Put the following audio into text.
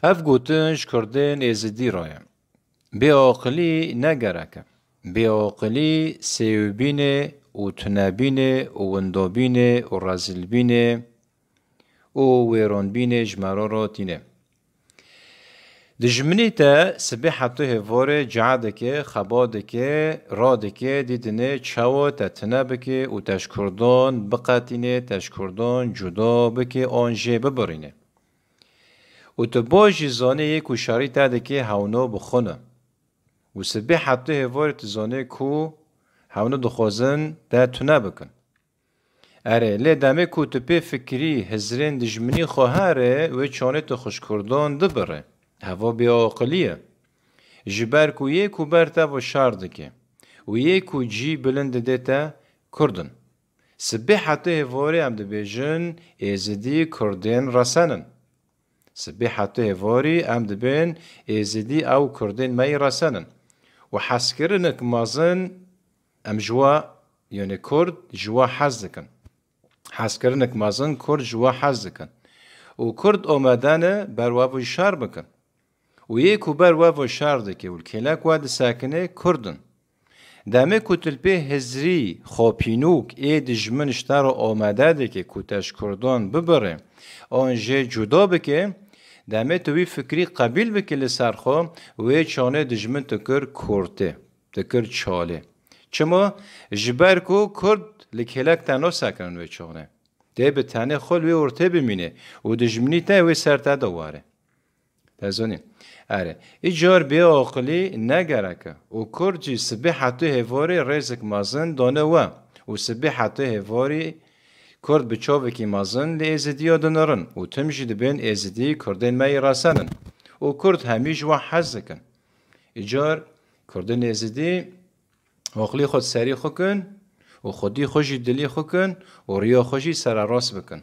اف گوتنش کردن ازدی رایم. بی عقلی نگرکه. بی عقلی سیوبینه و تنبینه و وندوبینه و رازلبینه و ویرونبینه جمراراتینه. دجمنی تا سبی حتی هواره جعده که خباده که راده که دیدنه چاو تا تنبه که و تشکردان بقاتینه تشکردان جدا بکه آنجه ببرینه. و تو باجی زانه یک و شاری تاده که هونو بخونه. و سبی حتی هواره تزانه کو هونو دخوازن تا تنبه کن. اره لی دمه کو تپی فکری هزرین دجمنی خواهره و چانه تو خوشکردان دبره. هوا بی عقلیه. جبر کو یک و برتا و شارده که. و یک و جی بلند دیتا کردن. سبی حتی هواره هم دبیجن ایزدی کردین رسانن. سبی حتی هواری هم دبین ایزدی او کردین مای رسانن. و حسکرنک مازن ام جوا یعنی کرد جوا حز دکن. حسکرنک مازن کرد جوا حز دکن. و کرد آمدانه بروابو شار بکن. و یک و بر و شارده که و کلاک واد ساکنه کردن. دامه کتل به هزری خوابینوک دجمن اشتار آمده که کتش کردان ببره آنجه جدا بکه دامه توی فکری قبیل بکه لسرخو و چانه دجمن تکر کرده تکر چاله چما جبر کو کرد لکلاک تنو ساکنن و چانه ده به تنه خل و ارته بمینه و دجمنی تا و سرتا دواره تازونی اره ایجار بی عقلی نگرکه و کرجی سبی حتی هواری رزق مازن دانه و سبی حتی هواری کرد بچاوه کی مازن لی ازدی دنرن و تمجید بین ازدی کردن مای راسنن و کرد همیش و حزکن ایجار کردن ازدی عقلی خود سری خوکن و خودی خوشی دلی خوکن و ریا خوشی سر راست بکن